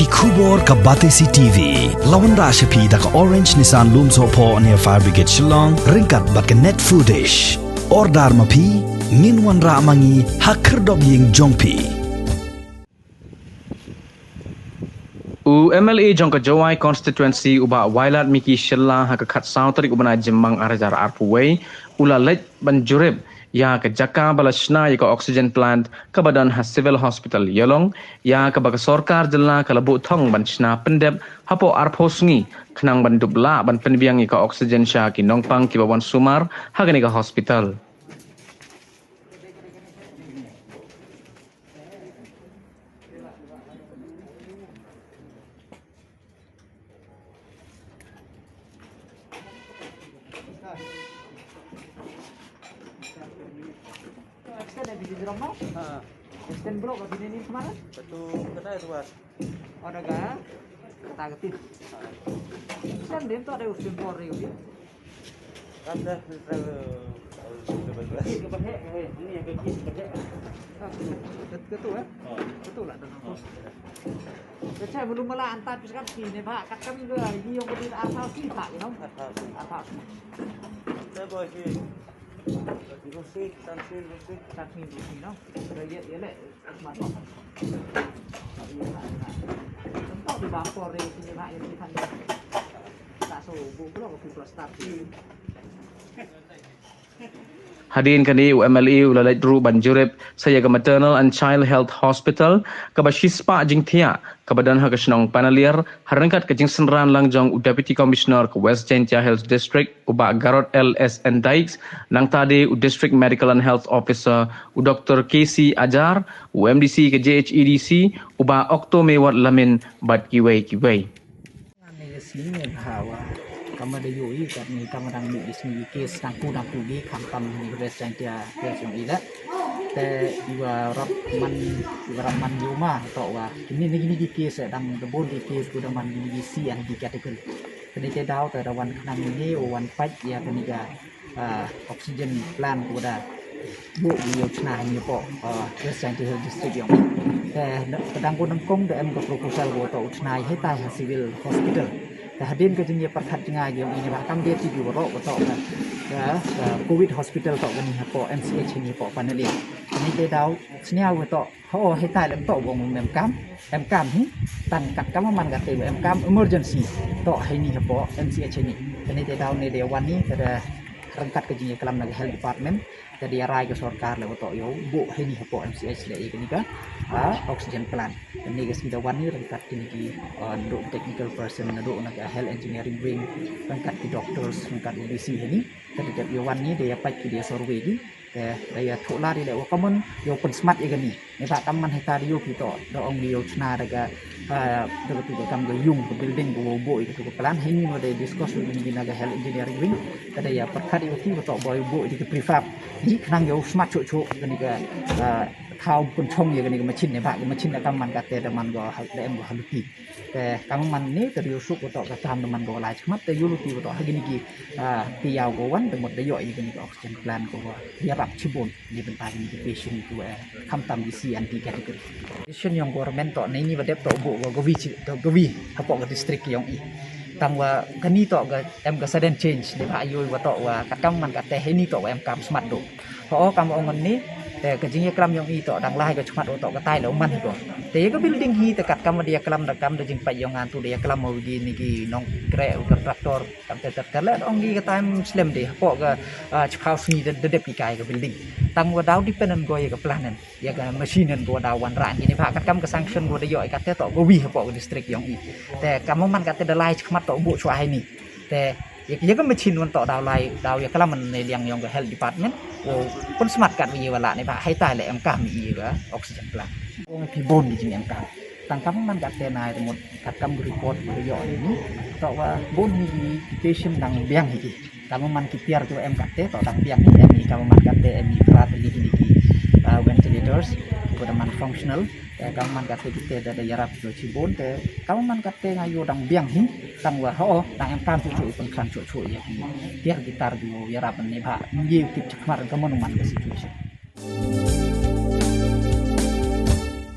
Kubor ka Batesi TV. Lawan Rashapi da ka Orange Nissan Looms Hopo near Fire Brigade Shillong. Ringkat bat ka net footage. Ordar mapi. Nginwan ra mangi hakerdog ying jongpi. MLA jongka Jawai constituency uba Wailat Miki Shilla hakakat sautari ubana Jembang Arajar Arpuway ula lej banjurib ya ke jaka balashna ya ke oxygen plant ke badan civil hospital Yelong ya ke baka sorkar jela ke lebu thong banshna pendep hapo arposngi kenang bandubla ban penbiang ya ke oxygen sya ki nongpang ki bawan sumar hagani ke hospital. Extend blok kat sini kemana? Satu kedai luas. Oh, daga. Kata ketin. Extend dia tu ada usin Polri dia. Ada Ini ke bahek, ini yang kecil bahek. Betul eh? Betul lah dalam pos. Saya belum malah antar piskan sini Pak. Kat kami ke ini yang berdiri asal sini Pak, you know. Asal. Saya bawa sini. Musik, tansin, no? Dia lek masuk. Tentu di bangkor di sini Pak yang kita tak subuh pula ke start. Hadirin kini UMLE ulalai dru banjurib saya ke Maternal and Child Health Hospital ke Bashispa Jingthia ke badan hak senong panalier harangkat ke jing senran langjong Deputy Commissioner ke West Jentia Health District uba Garot LSN Dykes nang tadi District Medical and Health Officer Dr. KC Ajar UMDC ke JHEDC uba Okto Mewat Lamin bat kiwai. Sini bahawa kami ada yoi kami dang di sini kes tangku di kampam di West Jentia Health yang ila te dua raman yuma atau wah ini kes dang kebun di kes kuda man di sian di kategori kini te dau te rawan kenang ini wan fight ya kini ga oxygen plant kuda bu di yocna ni po West Jentia Health District yang kadang kunang kong de em ke proposal go to utnai hai tai civil hospital hadirin ke jenis perkat jengai yang ini bahkan dia tidur rok atau COVID hospital atau ini apa MCH ini apa panel ini dia tahu sini aku tahu oh hitai lem tahu bong MCAM ni tangkat kamu man kata MCAM emergency tahu ini apa MCH ini dia tahu ni dia wani ada rengkat ke jenis kelam lagi health department jadi arai ke sorkar lewat tahu yo bu ini apa MCH lagi ini kan oxygen plant ini ke sini wani rengkat ini untuk technical person untuk health engineering wing rengkat ke doctors rengkat UBC ini jadi dia wani dia apa dia survey ni dia thola dia lewat kamu yo pun smart ya ni pak kaman hektar yo kita dong dia cina daga betul kamu yung building bu itu plan ini ada discuss dengan naga health engineering wing ada ya perkat itu betul boy bu itu prefab ni kenang yo smart cuk ni ke kau pun chong ya ni ke mesin ni pak mesin dah kaman kata teman go dem go haluti kamu man ni tadi usuk betul kata teman go lai cuma te yuluti betul hari ni ki piau go wan tempat dia yo ini ke oxygen plan go dia rap cibun ni bentar ni patient tu kamtam di CND kategori patient yang government to ni badep to bu go vi apa ke district yang i tangwa kani to ga em ga sudden change ni pak ayu wa to wa kakam man kata ni to em kam smart do ho kam ongon niแต่ก็จริงๆกลัมยองอีต่อดังไล่ก็ชมัดโอต่อก็ตายแล้วมันก็แต่ก็บิลดิ้งฮีแต่กัดกำมาเดียกลัมดักกำโดยจึงไปยองงานตัวเดียกลัมมาดีนี่กีน้องแกรอุตตรักตอร์ตั้งแต่จัดการแล้วองกีก็ตายสเลมดีเพราะก็ชาวสนีเด็ดปีกายก็บิลดิ้งตั้งว่าดาวดิเพนนันก็ยังกับพลานันยังกับมาชีนันก็ดาววันรันยี่นี่พากัดกำกับซังชั่นก็ได้ย่อยกัดแต่ต่อก็วิ่งเพราะก็ดิสตริกยองอีแต่กำมันกัดแต่ไล่ชมัดต่อบุชวายนี่แต่ยังก็มาชินวันต่อดาวไล่ดาวยังกลัมมันในเรียงยองกับเฮลท์ดีพาร์ตเมนต์pun smart kat wingi wala ni pak hai tai le MK mi ga oxygen plant ong pi bon di jing MK tangkam man kat tenai temut kat kam report yo ini to wa bon ni patient dang biang iki kamu man kitiar tu MK te to dang biang ni kamu man kat te mi prat ni ventilators pada man functional kamu man kat te ada yarap do cibon te kamu man kat te ngayo dang biang hi tang wa ho dang MK tu pun kan cu ya biar gitar du yarap ni pak ni tip cakmar kamu man ke situation